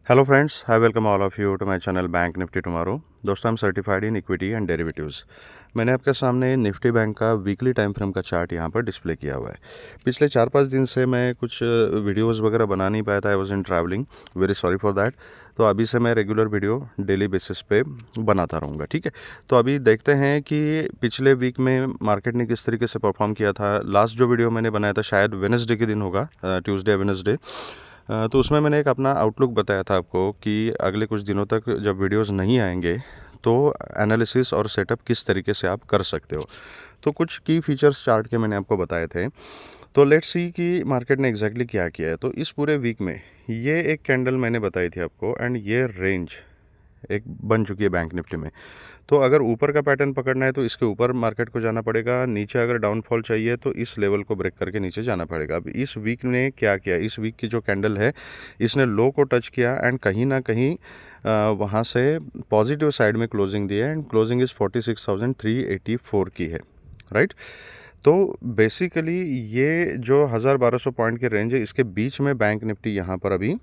Hello friends, I welcome all of you to my channel Bank Nifty Tomorrow. दोस्तों, I'm certified in equity and derivatives. मैंने आपके सामने Nifty bank का weekly time frame का chart यहाँ पर display किया हुआ है। पिछले 4-5 दिन से मैं कुछ वीडियोस वगैरह बना नहीं पाया था। I was in travelling, very sorry for that. तो अभी से मैं रेगुलर वीडियो डेली बेसिस पे बनाता रहूँगा, ठीक है। तो अभी देखते हैं कि पिछले वीक में मार्केट ने किस तरीके से परफॉर्म किया था। लास्ट जो वीडियो मैंने बनाया था शायद वेडनेसडे के दिन होगा, ट्यूसडे वेडनेसडे। तो उसमें मैंने एक अपना आउटलुक बताया था आपको कि अगले कुछ दिनों तक जब वीडियोस नहीं आएंगे तो एनालिसिस और सेटअप किस तरीके से आप कर सकते हो। तो कुछ की फीचर्स चार्ट के मैंने आपको बताए थे। तो लेट्स सी कि मार्केट ने एग्जैक्टली क्या किया है। तो इस पूरे वीक में ये एक कैंडल मैंने बताई थी आपको एंड ये रेंज एक बन चुकी है बैंक निफ्टी में। तो अगर ऊपर का पैटर्न पकड़ना है तो इसके ऊपर मार्केट को जाना पड़ेगा, नीचे अगर डाउनफॉल चाहिए तो इस लेवल को ब्रेक करके नीचे जाना पड़ेगा। अब इस वीक ने क्या किया, इस वीक की जो कैंडल है इसने लो को टच किया एंड कहीं ना कहीं वहाँ से पॉजिटिव साइड में क्लोजिंग दी है एंड क्लोजिंग इज़ 46,384 की है, राइट। तो बेसिकली ये जो 1000-1200 पॉइंट की रेंज है इसके बीच में बैंक निफ्टी यहाँ पर अभी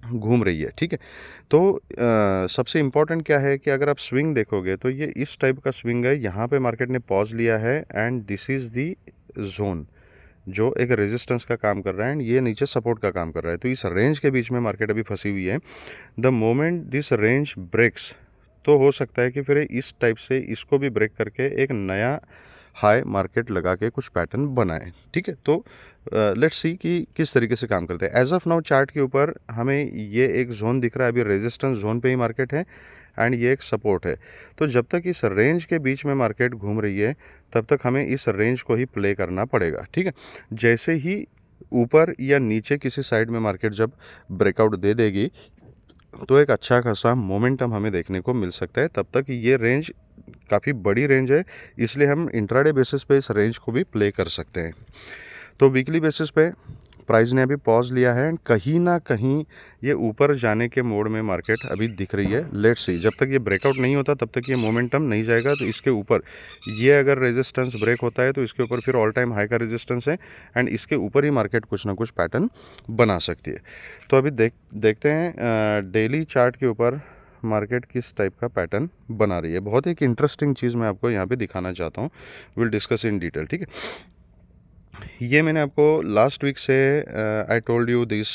घूम रही है, ठीक है। तो सबसे इम्पॉर्टेंट क्या है कि अगर आप स्विंग देखोगे तो ये इस टाइप का स्विंग है। यहाँ पे मार्केट ने पॉज लिया है and this is the zone जो एक रेजिस्टेंस का काम कर रहा है एंड ये नीचे सपोर्ट का काम कर रहा है। तो इस रेंज के बीच में मार्केट अभी फंसी हुई है। The moment this range breaks तो हो सकता है कि फिर इस टाइप से इसको भी ब्रेक करके एक नया हाई मार्केट लगा के कुछ पैटर्न बनाए, ठीक है। तो लेट्स सी कि किस तरीके से काम करते हैं। एज ऑफ नाउ चार्ट के ऊपर हमें ये एक जोन दिख रहा है, अभी रेजिस्टेंस जोन पे ही मार्केट है एंड ये एक सपोर्ट है। तो जब तक इस रेंज के बीच में मार्केट घूम रही है तब तक हमें इस रेंज को ही प्ले करना पड़ेगा, ठीक है। जैसे ही ऊपर या नीचे किसी साइड में मार्केट जब ब्रेकआउट दे देगी तो एक अच्छा खासा मोमेंटम हमें देखने को मिल सकता है। तब तक ये रेंज काफ़ी बड़ी रेंज है, इसलिए हम इंट्राडे बेसिस पे इस रेंज को भी प्ले कर सकते हैं। तो वीकली बेसिस पे प्राइस ने अभी पॉज लिया है एंड कहीं ना कहीं ये ऊपर जाने के मोड में मार्केट अभी दिख रही है। लेट्स सी, जब तक ये ब्रेकआउट नहीं होता तब तक ये मोमेंटम नहीं जाएगा। तो इसके ऊपर ये अगर रेजिस्टेंस ब्रेक होता है तो इसके ऊपर फिर ऑल टाइम हाई का रेजिस्टेंस है एंड इसके ऊपर ही मार्केट कुछ ना कुछ पैटर्न बना सकती है। तो अभी देखते हैं डेली चार्ट के ऊपर मार्केट किस टाइप का पैटर्न बना रही है। बहुत एक इंटरेस्टिंग चीज़ मैं आपको यहाँ पे दिखाना चाहता हूँ, विल डिस्कस इन डिटेल, ठीक है। ये मैंने आपको लास्ट वीक से I told you this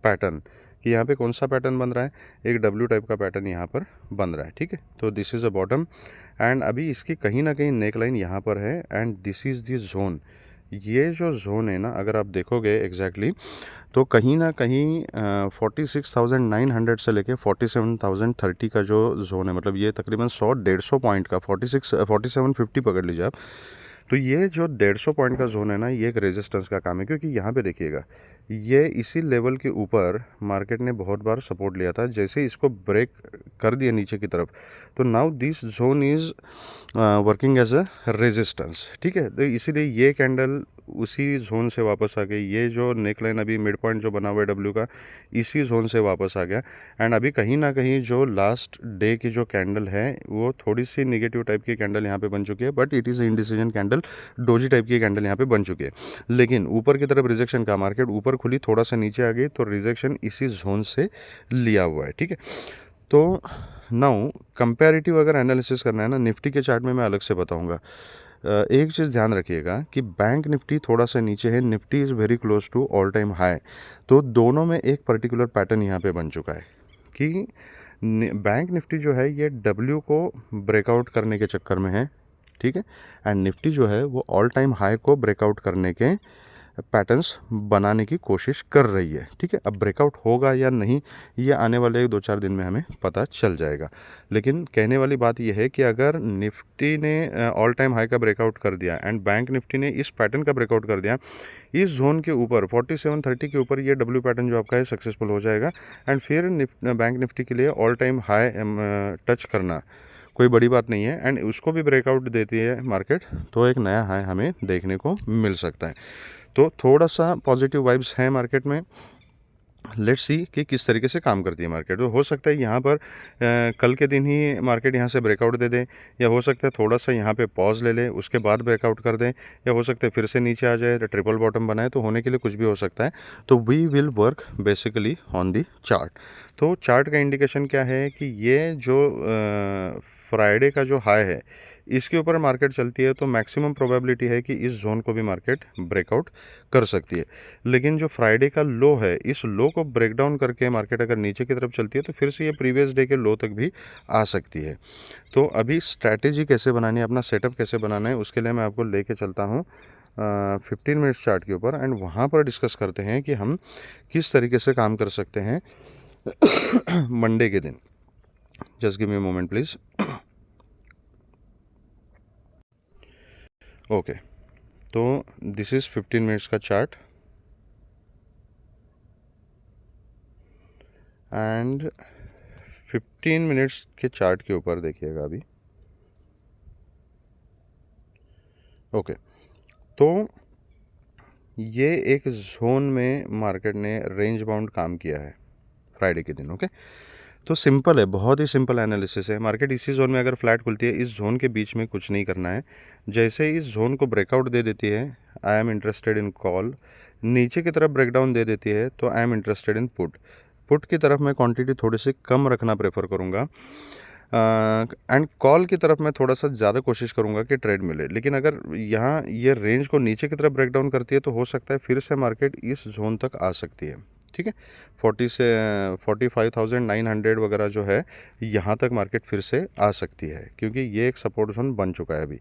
pattern कि यहाँ पे कौन सा पैटर्न बन रहा है। एक डब्ल्यू टाइप का पैटर्न यहाँ पर बन रहा है, ठीक है। तो this is a bottom and अभी इसकी कहीं ना कहीं नेक लाइन यहाँ पर है and this is the zone. ये जो जोन है ना, अगर आप देखोगे एग्जैक्टली तो कहीं ना कहीं 46,900 से लेके 47,030 का जो जोन है, मतलब ये तकरीबन 100-150 पॉइंट का 4750 पकड़ लीजिए आप। तो ये जो 150 पॉइंट का जोन है ना, ये एक रेजिस्टेंस का काम है क्योंकि यहाँ पे देखिएगा ये इसी लेवल के ऊपर मार्केट ने बहुत बार सपोर्ट लिया था। जैसे ही इसको ब्रेक कर दिया नीचे की तरफ तो now this zone is working as a resistance, ठीक है। तो इसीलिए ये कैंडल उसी जोन से वापस आ गई। ये जो नेकलाइन अभी मिड पॉइंट जो बना हुआ है डब्ल्यू का, इसी जोन से वापस आ गया एंड अभी कहीं ना कहीं जो लास्ट डे की जो कैंडल है वो थोड़ी सी निगेटिव टाइप की कैंडल यहाँ पे बन चुकी है, but it is indecision candle, doji type की कैंडल यहाँ पे बन चुकी है। लेकिन ऊपर की तरफ रिजेक्शन का, मार्केट ऊपर खुली थोड़ा सा नीचे आ गई तो रिजेक्शन इसी जोन से लिया हुआ है, ठीक है। तो नाउ कंपैरेटिव अगर एनालिसिस करना है ना, निफ्टी के चार्ट में मैं अलग से बताऊंगा। एक चीज़ ध्यान रखिएगा कि बैंक निफ्टी थोड़ा सा नीचे है, Nifty is very close to all time high. तो दोनों में एक पर्टिकुलर पैटर्न यहाँ पे बन चुका है कि बैंक निफ्टी जो है ये डब्ल्यू को ब्रेकआउट करने के चक्कर में है, ठीक है। एंड निफ्टी जो है वो ऑल टाइम हाई को ब्रेकआउट करने के पैटर्न्स बनाने की कोशिश कर रही है, ठीक है। अब ब्रेकआउट होगा या नहीं ये आने वाले 2-4 दिन में हमें पता चल जाएगा। लेकिन कहने वाली बात यह है कि अगर निफ्टी ने ऑल टाइम हाई का ब्रेकआउट कर दिया एंड बैंक निफ्टी ने इस पैटर्न का ब्रेकआउट कर दिया, इस जोन के ऊपर 4730 के ऊपर ये डब्ल्यू पैटर्न जो आपका है सक्सेसफुल हो जाएगा एंड फिर बैंक निफ्टी के लिए ऑल टाइम हाई टच करना कोई बड़ी बात नहीं है एंड उसको भी ब्रेकआउट देती है मार्केट तो एक नया हाई हमें देखने को मिल सकता है। तो थोड़ा सा पॉजिटिव वाइब्स हैं मार्केट में। लेट्स सी कि किस तरीके से काम करती है मार्केट। तो हो सकता है यहाँ पर कल के दिन ही मार्केट यहाँ से ब्रेकआउट दे दे, या हो सकता है थोड़ा सा यहाँ पे पॉज ले ले, उसके बाद ब्रेकआउट कर दें, या हो सकता है फिर से नीचे आ जाए, ट्रिपल बॉटम बनाए, तो होने के लिए कुछ भी हो सकता है। तो we will work basically on the chart. तो चार्ट का इंडिकेशन क्या है कि ये जो फ्राइडे का जो हाई है इसके ऊपर मार्केट चलती है तो मैक्सिमम प्रोबेबिलिटी है कि इस जोन को भी मार्केट ब्रेकआउट कर सकती है। लेकिन जो फ्राइडे का लो है, इस लो को ब्रेक डाउन करके मार्केट अगर नीचे की तरफ चलती है तो फिर से ये प्रीवियस डे के लो तक भी आ सकती है। तो अभी स्ट्रैटेजी कैसे बनानी है, अपना सेटअप कैसे बनाना है, उसके लिए मैं आपको लेके चलता हूँ 15 मिनट्स चार्ट के ऊपर, एंड वहाँ पर डिस्कस करते हैं कि हम किस तरीके से काम कर सकते हैं मंडे के दिन। Just give me a moment please. Okay, तो दिस इज़ 15 मिनट्स का चार्ट, एंड 15 मिनट्स के चार्ट के ऊपर देखिएगा अभी। ओके, तो ये एक जोन में मार्केट ने रेंज बाउंड काम किया है फ्राइडे के दिन। ओके, तो सिंपल है, बहुत ही सिंपल एनालिसिस है। मार्केट इसी जोन में अगर फ्लैट खुलती है, इस जोन के बीच में कुछ नहीं करना है। जैसे इस जोन को ब्रेकआउट दे देती है, I am interested in call. नीचे की तरफ ब्रेकडाउन दे देती है तो I am interested in put. Put की तरफ मैं क्वांटिटी थोड़ी सी कम रखना प्रेफर करूँगा, एंड कॉल की तरफ मैं थोड़ा सा ज़्यादा कोशिश करूँगा कि ट्रेड मिले। लेकिन अगर यहाँ ये रेंज को नीचे की तरफ ब्रेकडाउन करती है तो हो सकता है फिर से मार्केट इस जोन तक आ सकती है। ठीक है, 40 से 45,900 वगैरह जो है यहाँ तक मार्केट फिर से आ सकती है, क्योंकि ये एक सपोर्ट जोन बन चुका है अभी।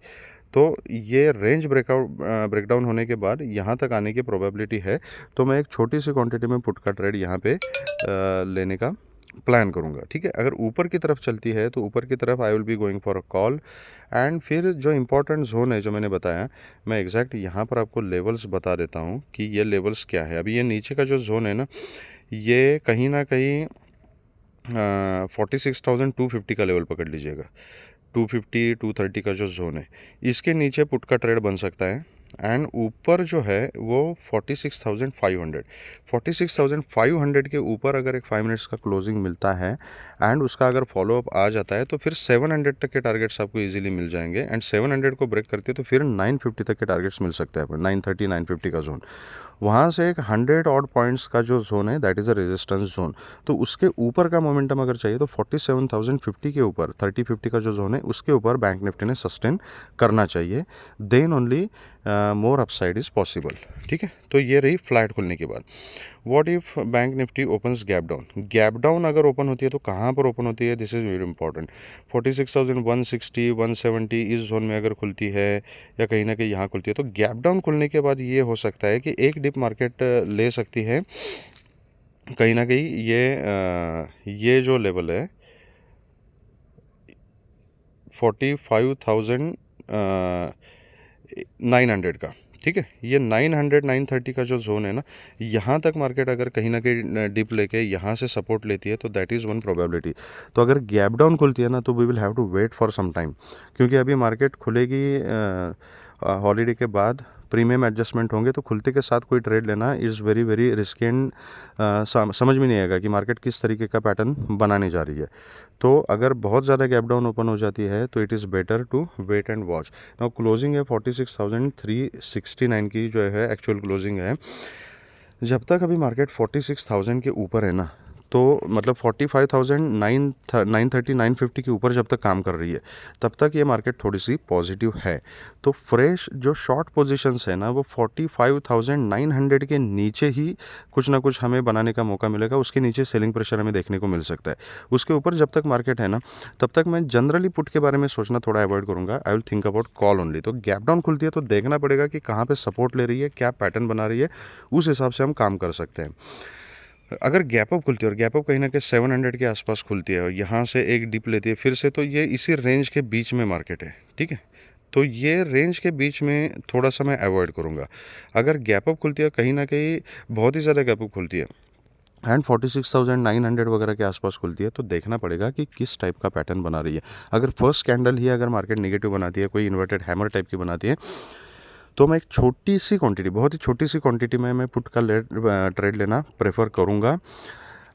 तो ये रेंज ब्रेकडाउन होने के बाद यहाँ तक आने की प्रोबेबिलिटी है। तो मैं एक छोटी सी क्वांटिटी में पुट का ट्रेड यहाँ पे लेने का प्लान करूँगा। ठीक है, अगर ऊपर की तरफ चलती है तो ऊपर की तरफ I will be going for a call. And फिर जो इम्पोर्टेंट जोन है जो मैंने बताया, मैं एग्जैक्ट यहाँ पर आपको लेवल्स बता देता हूँ कि ये लेवल्स क्या है। अभी ये नीचे का जो जोन है ना, ये कहीं ना कहीं 46,250 का लेवल पकड़ लीजिएगा। 250 230 का जो जोन है, इसके नीचे पुट का ट्रेड बन सकता है। एंड ऊपर जो है वो 46,500 के ऊपर अगर एक 5 मिनट्स का क्लोजिंग मिलता है एंड उसका अगर फॉलोअप आ जाता है तो फिर 700 तक के टारगेट्स आपको इजीली मिल जाएंगे। एंड 700 को ब्रेक करते तो फिर 950 तक के टारगेट्स मिल सकते हैं, 930 950 का जोन। वहाँ से एक 100 ऑड पॉइंट्स का जो जोन है that is a resistance zone. तो उसके ऊपर का मोमेंटम अगर चाहिए तो 47,050 के ऊपर 3050 का जो जोन है उसके ऊपर बैंक निफ्टी ने सस्टेन करना चाहिए, then only more upside is possible. ठीक है, तो ये रही फ्लैट खुलने के बाद। What if bank Nifty opens gap down? Gap down अगर ओपन होती है तो कहाँ पर ओपन होती है, दिस इज़ वेरी इंपॉर्टेंट। 46,160 170 इस जोन में अगर खुलती है या कहीं ना कहीं यहाँ खुलती है तो गैप डाउन खुलने के बाद ये हो सकता है कि एक डिप मार्केट ले सकती है कहीं ना कहीं ये जो लेवल है 45,900 का। ठीक है, ये 900 930 का जो जोन है ना, यहाँ तक मार्केट अगर कहीं ना कहीं डिप लेके यहाँ से सपोर्ट लेती है तो दैट इज़ वन प्रोबेबिलिटी। तो अगर गैप डाउन खुलती है ना तो we will have to wait for some time, क्योंकि अभी मार्केट खुलेगी हॉलीडे के बाद, प्रीमियम एडजस्टमेंट होंगे, तो खुलते के साथ कोई ट्रेड लेना is very very risky and समझ में नहीं आएगा कि मार्केट किस तरीके का पैटर्न बनाने जा रही है। तो अगर बहुत ज़्यादा गैप डाउन ओपन हो जाती है तो it is better to wait and watch. Now closing है 46,369 की जो है एक्चुअल क्लोजिंग है। जब तक अभी मार्केट 46,000 के ऊपर है ना, तो मतलब 45,930 950 के ऊपर जब तक काम कर रही है तब तक ये मार्केट थोड़ी सी पॉजिटिव है। तो फ्रेश जो शॉर्ट पोजीशंस है ना वो 45,900 के नीचे ही कुछ ना कुछ हमें बनाने का मौका मिलेगा, उसके नीचे सेलिंग प्रेशर हमें देखने को मिल सकता है। उसके ऊपर जब तक मार्केट है ना तब तक मैं जनरली पुट के बारे में सोचना थोड़ा अवॉइड करूँगा, I will think about call only. तो गैप डाउन खुलती है तो देखना पड़ेगा कि कहाँ पर सपोर्ट ले रही है, क्या पैटर्न बना रही है, उस हिसाब से हम काम कर सकते हैं। अगर गैप अप खुलती है और गैप अप कहीं ना कहीं 700 के आसपास खुलती है और यहाँ से एक डिप लेती है फिर से, तो ये इसी रेंज के बीच में मार्केट है। ठीक है, तो ये रेंज के बीच में थोड़ा सा मैं अवॉइड करूँगा। अगर गैप अप खुलती है कहीं ना कहीं बहुत ही ज़्यादा गैप अप खुलती है एंड 46,900 वगैरह के आसपास खुलती है तो देखना पड़ेगा कि किस टाइप का पैटर्न बना रही है। अगर फर्स्ट कैंडल ही अगर मार्केट नेगेटिव बनाती है, कोई इन्वर्टेड हैमर टाइप की बनाती है, तो मैं एक छोटी सी क्वांटिटी, बहुत ही छोटी सी क्वांटिटी में मैं पुट का ट्रेड लेना प्रेफर करूँगा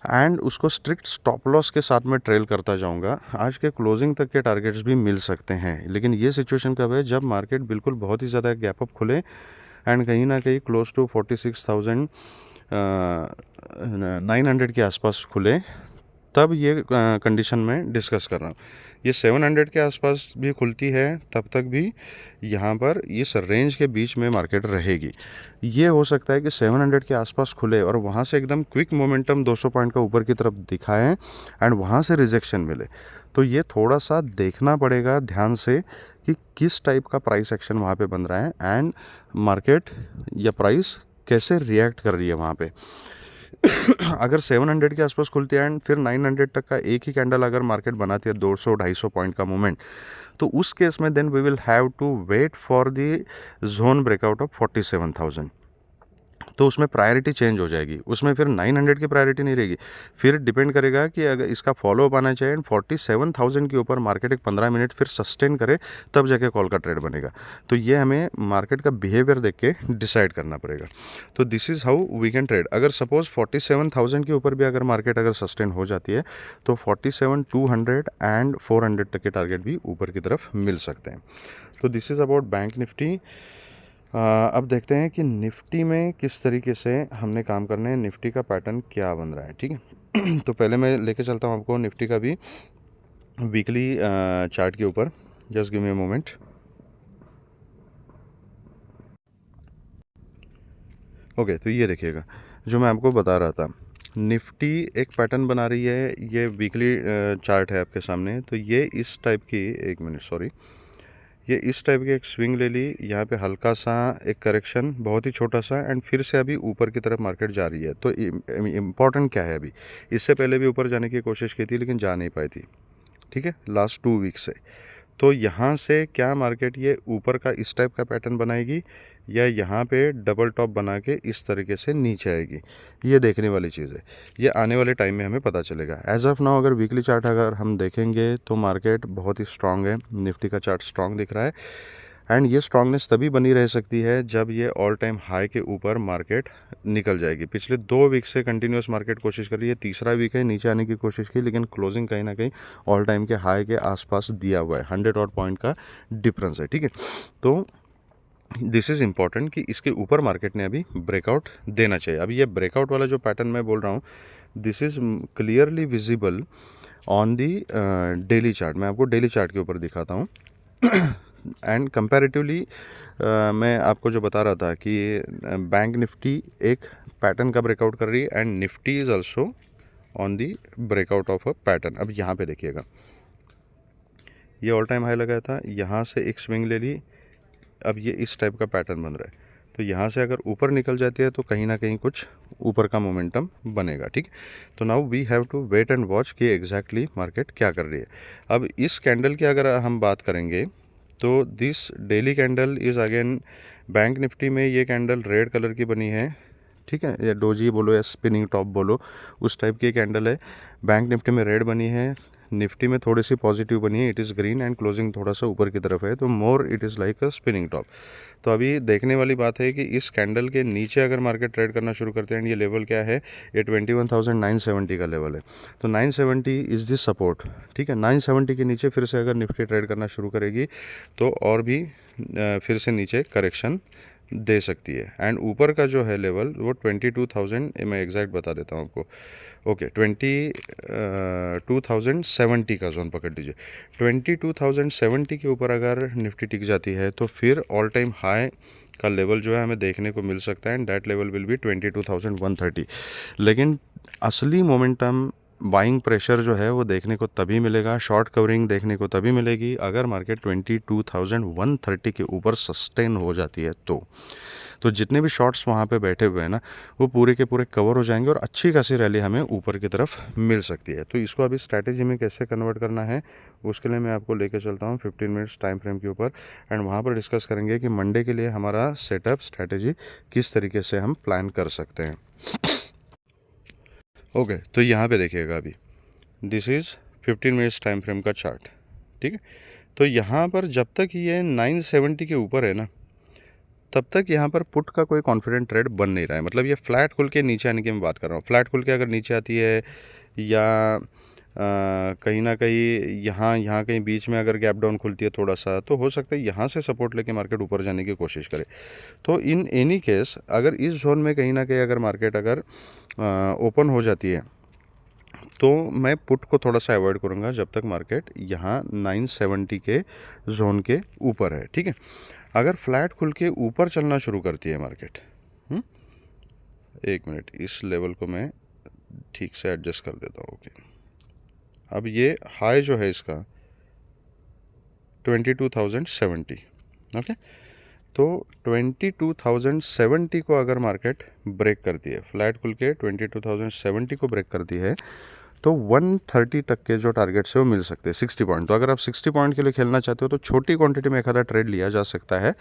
एंड उसको स्ट्रिक्ट स्टॉप लॉस के साथ में ट्रेल करता जाऊंगा। आज के क्लोजिंग तक के टारगेट्स भी मिल सकते हैं, लेकिन ये सिचुएशन कब है, जब मार्केट बिल्कुल बहुत ही ज़्यादा गैप अप खुले एंड कहीं ना कहीं क्लोज टू 46,900 के आसपास खुले, तब ये कंडीशन में डिस्कस कर रहा हूँ। ये 700 के आसपास भी खुलती है तब तक भी यहाँ पर इस रेंज के बीच में मार्केट रहेगी। ये हो सकता है कि 700 के आसपास खुले और वहाँ से एकदम क्विक मोमेंटम 200 पॉइंट का ऊपर की तरफ दिखाएं एंड वहाँ से रिजेक्शन मिले। तो ये थोड़ा सा देखना पड़ेगा ध्यान से कि किस टाइप का प्राइस एक्शन वहाँ पे बन रहा है एंड मार्केट या प्राइस कैसे रिएक्ट कर रही है वहाँ पे। अगर 700 के आसपास खुलती है एंड फिर 900 तक का एक ही कैंडल अगर मार्केट बनाती है 200-250 पॉइंट का मूवमेंट, तो उस केस में then we will have to wait for the zone breakout of 47,000। तो उसमें प्रायोरिटी चेंज हो जाएगी, उसमें फिर 900 की प्रायोरिटी नहीं रहेगी। फिर डिपेंड करेगा कि अगर इसका फॉलो अप आना चाहिए एंड 47,000 के ऊपर मार्केट एक 15 मिनट फिर सस्टेन करे, तब जाके कॉल का ट्रेड बनेगा। तो ये हमें मार्केट का बिहेवियर देख के डिसाइड करना पड़ेगा। तो this is how we can trade. अगर सपोज 47,000 के ऊपर भी अगर मार्केट अगर सस्टेन हो जाती है तो 47,200 एंड 400 तक के टारगेट भी ऊपर की तरफ मिल सकते हैं। तो this is about bank Nifty. अब देखते हैं कि निफ्टी में किस तरीके से हमने काम करना है, निफ्टी का पैटर्न क्या बन रहा है। ठीक है। तो पहले मैं लेके चलता हूँ आपको निफ्टी का भी वीकली चार्ट के ऊपर। Just give me a moment. Okay, तो ये देखिएगा जो मैं आपको बता रहा था, निफ्टी एक पैटर्न बना रही है। ये वीकली चार्ट है आपके सामने। तो ये इस टाइप की, एक मिनट सॉरी, ये इस टाइप की एक स्विंग ले ली, यहाँ पे हल्का सा एक करेक्शन, बहुत ही छोटा सा, एंड फिर से अभी ऊपर की तरफ मार्केट जा रही है। तो इम्पॉर्टेंट क्या है, अभी इससे पहले भी ऊपर जाने की कोशिश की थी लेकिन जा नहीं पाई थी। ठीक है, लास्ट 2 वीक से। तो यहाँ से क्या मार्केट ये ऊपर का इस टाइप का पैटर्न बनाएगी या यहाँ पे डबल टॉप बना के इस तरीके से नीचे आएगी, ये देखने वाली चीज़ है। ये आने वाले टाइम में हमें पता चलेगा। एज ऑफ नाउ अगर वीकली चार्ट अगर हम देखेंगे तो मार्केट बहुत ही स्ट्रांग है, निफ्टी का चार्ट स्ट्रांग दिख रहा है एंड ये स्ट्रांगनेस तभी बनी रह सकती है जब ये ऑल टाइम हाई के ऊपर मार्केट निकल जाएगी। पिछले 2 वीक से कंटिन्यूस मार्केट कोशिश कर रही है, तीसरा वीक है नीचे आने की कोशिश की, लेकिन क्लोजिंग कहीं ना कहीं ऑल टाइम के हाई के आसपास दिया हुआ है। 100 और पॉइंट का डिफरेंस है। ठीक है, तो दिस इज़ इम्पॉर्टेंट कि इसके ऊपर मार्केट ने अभी ब्रेकआउट देना चाहिए। अभी ये ब्रेकआउट वाला जो पैटर्न मैं बोल रहा हूँ, this is clearly visible on the daily chart. मैं आपको डेली चार्ट के ऊपर दिखाता हूँ एंड कंपैरेटिवली मैं आपको जो बता रहा था कि बैंक निफ्टी एक पैटर्न का ब्रेकआउट कर रही है and Nifty is also on the breakout of a pattern. अब यहाँ पे देखिएगा, ये ऑल टाइम हाई लगाया था, यहाँ से एक स्विंग ले ली, अब ये इस टाइप का पैटर्न बन रहा है। तो यहाँ से अगर ऊपर निकल जाती है तो कहीं ना कहीं कुछ ऊपर का मोमेंटम बनेगा। ठीक, तो now we have to wait and watch कि एग्जैक्टली मार्केट क्या कर रही है। अब इस कैंडल की अगर हम बात करेंगे तो this daily candle is again bank Nifty में ये कैंडल रेड कलर की बनी है। ठीक है, या डोजी बोलो या स्पिनिंग टॉप बोलो, उस टाइप की कैंडल है। बैंक निफ्टी में रेड बनी है, निफ्टी में थोड़ी सी पॉजिटिव बनी है, it is green and closing थोड़ा सा ऊपर की तरफ है, तो more it is like a spinning top. तो अभी देखने वाली बात है कि इस कैंडल के नीचे अगर मार्केट ट्रेड करना शुरू करते हैं, ये लेवल क्या है, ये 21,970 का लेवल है। तो 970 इज़ दिस सपोर्ट। ठीक है, 970 के नीचे फिर से अगर निफ्टी ट्रेड करना शुरू करेगी तो और भी फिर से नीचे करेक्शन दे सकती है। एंड ऊपर का जो है लेवल वो 22,000, मैं एग्जैक्ट बता देता हूँ आपको। ओके, 22,070 का जोन पकड़ लीजिए। 22,070 के ऊपर अगर निफ्टी टिक जाती है तो फिर ऑल टाइम हाई का लेवल जो है हमें देखने को मिल सकता है and that level will be 22,130। लेकिन असली मोमेंटम बाइंग प्रेशर जो है वो देखने को तभी मिलेगा, शॉर्ट कवरिंग देखने को तभी मिलेगी अगर मार्केट 22,130 के ऊपर सस्टेन हो जाती है। तो जितने भी शॉर्ट्स वहाँ पे बैठे हुए हैं ना, वो पूरे के पूरे कवर हो जाएंगे और अच्छी खासी रैली हमें ऊपर की तरफ मिल सकती है। तो इसको अभी स्ट्रैटेजी में कैसे कन्वर्ट करना है उसके लिए मैं आपको लेके चलता हूँ 15 मिनट्स टाइम फ्रेम के ऊपर एंड वहाँ पर डिस्कस करेंगे कि मंडे के लिए हमारा सेटअप स्ट्रैटेजी किस तरीके से हम प्लान कर सकते हैं। ओके, तो यहाँ पे देखिएगा, अभी this is 15 minutes time frame का चार्ट। ठीक है, तो यहाँ पर जब तक ये 970 के ऊपर है ना, तब तक यहाँ पर पुट का कोई कॉन्फिडेंट ट्रेड बन नहीं रहा है। मतलब ये फ्लैट खुल के नीचे आने की मैं बात कर रहा हूँ। फ्लैट खुल के अगर नीचे आती है या कहीं ना कहीं यहाँ कहीं बीच में अगर गैप डाउन खुलती है थोड़ा सा, तो हो सकता है यहाँ से सपोर्ट लेके मार्केट ऊपर जाने की कोशिश करे। तो इन एनी केस अगर इस जोन में कहीं ना कहीं अगर मार्केट अगर ओपन हो जाती है तो मैं पुट को थोड़ा सा अवॉइड करूँगा जब तक मार्केट यहाँ 970 के जोन के ऊपर है। ठीक है, अगर फ्लैट खुल के ऊपर चलना शुरू करती है मार्केट, एक मिनट, इस लेवल को मैं ठीक से एडजस्ट कर देता हूँ। ओके, अब ये हाई जो है इसका 22,070। ओके, तो 22,070 को अगर मार्केट ब्रेक करती है, फ्लैट खुल के 22,070 को ब्रेक करती है, तो 130 तक के जो टारगेट्स है वो मिल सकते हैं, 60 पॉइंट। तो अगर आप 60 पॉइंट के लिए खेलना चाहते हो तो छोटी क्वांटिटी में एक आधा ट्रेड लिया जा सकता है।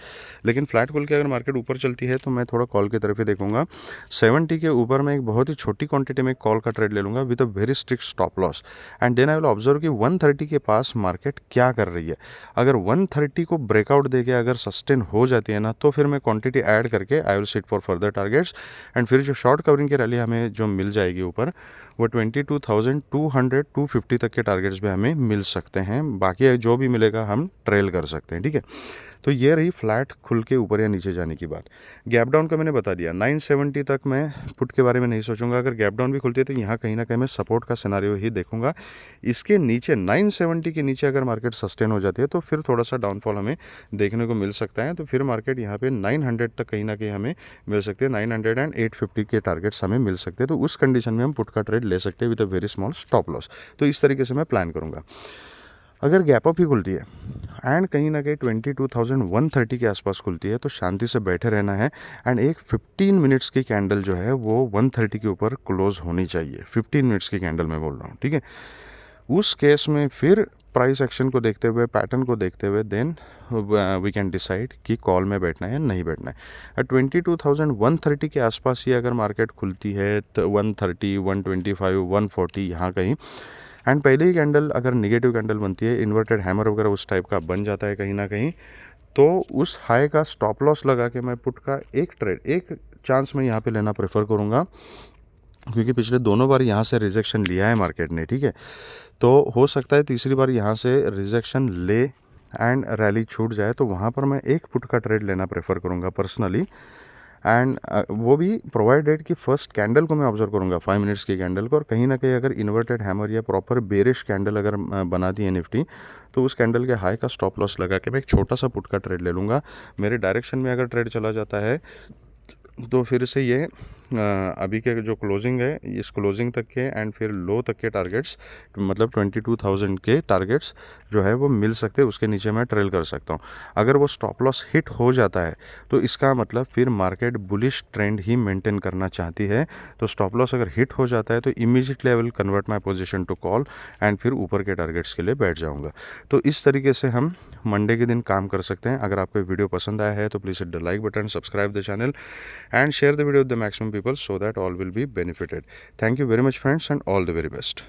लेकिन फ्लैट खुल के अगर मार्केट ऊपर चलती है तो मैं थोड़ा कॉल की तरफ ही देखूंगा। 70 के ऊपर मैं एक बहुत ही छोटी क्वांटिटी में कॉल का ट्रेड ले लूँगा with a very strict stop loss, and then I will observe कि 130 के पास मार्केट क्या कर रही है। अगर 130 को ब्रेकआउट देके अगर सस्टेन हो जाती है ना, तो फिर मैं क्वांटिटी ऐड करके I will sit for further targets, and फिर जो शॉर्ट कवरिंग की रैली हमें जो मिल जाएगी ऊपर, वो 22,200 250 तक के टारगेट्स भी हमें मिल सकते हैं। बाकी जो भी मिलेगा हम ट्रेल कर सकते हैं। ठीक है, तो ये रही फ्लैट खुल के ऊपर या नीचे जाने की बात। गैप डाउन का मैंने बता दिया, 970 तक मैं पुट के बारे में नहीं सोचूंगा। अगर गैप डाउन भी खुलती है तो यहाँ कहीं ना कहीं मैं सपोर्ट का सिनारियो ही देखूंगा। इसके नीचे 970 के नीचे अगर मार्केट सस्टेन हो जाती है तो फिर थोड़ा सा डाउनफॉल हमें देखने को मिल सकता है। तो फिर मार्केट यहाँ पे 900 तक कहीं ना कहीं हमें मिल सकती है, 900 एंड 850 के टारगेट्स हमें मिल सकते हैं। तो उस कंडीशन में हम पुट का ट्रेड ले सकते हैं with a very small stop loss. तो इस तरीके से मैं प्लान करूँगा। अगर गैप अप ही खुलती है एंड कहीं ना कहीं 22,130 के आसपास खुलती है तो शांति से बैठे रहना है, एंड एक 15 मिनट्स की कैंडल जो है वो 130 के ऊपर क्लोज होनी चाहिए। 15 मिनट्स की कैंडल मैं बोल रहा हूँ। ठीक है, उस केस में फिर प्राइस एक्शन को देखते हुए, पैटर्न को देखते हुए, देन वी कैन डिसाइड कि कॉल में बैठना है या नहीं बैठना है। 22,130 के आसपास ही अगर मार्केट खुलती है तो 130, 125, 140 यहाँ कहीं, एंड पहले ही कैंडल अगर निगेटिव कैंडल बनती है, इन्वर्टेड हैमर वगैरह उस टाइप का बन जाता है कहीं ना कहीं, तो उस हाई का स्टॉप लॉस लगा के मैं पुट का एक ट्रेड, एक चांस में यहाँ पे लेना प्रेफर करूँगा, क्योंकि पिछले दोनों बार यहाँ से रिजेक्शन लिया है मार्केट ने। ठीक है, तो हो सकता है तीसरी बार यहाँ से रिजेक्शन ले एंड रैली छूट जाए, तो वहाँ पर मैं एक पुट का ट्रेड लेना प्रेफर करूँगा पर्सनली। एंड वो भी प्रोवाइडेड कि फर्स्ट कैंडल को मैं ऑब्जर्व करूँगा, 5 मिनट्स की कैंडल को, और कहीं ना कहीं अगर इन्वर्टेड हैमर या प्रॉपर बेरिश कैंडल अगर बनाती है निफ्टी, तो उस कैंडल के हाई का स्टॉप लॉस लगा के मैं एक छोटा सा पुट का ट्रेड ले लूँगा। मेरे डायरेक्शन में अगर ट्रेड चला जाता है तो फिर से ये अभी के जो क्लोजिंग है इस क्लोजिंग तक के एंड फिर लो तक के टारगेट्स, मतलब 22,000 के टारगेट्स जो है वो मिल सकते हैं, उसके नीचे मैं ट्रेल कर सकता हूँ। अगर वो स्टॉप लॉस हिट हो जाता है तो इसका मतलब फिर मार्केट बुलिश ट्रेंड ही मेंटेन करना चाहती है। तो स्टॉप लॉस अगर हिट हो जाता है तो immediately I will convert my position to call and फिर ऊपर के टारगेट्स के लिए बैठ जाऊँगा। तो इस तरीके से हम मंडे के दिन काम कर सकते हैं। अगर आपको वीडियो पसंद आया है तो please hit the like button, subscribe the channel and share the video with the maximum people so that all will be benefited. Thank you very much friends and all the very best.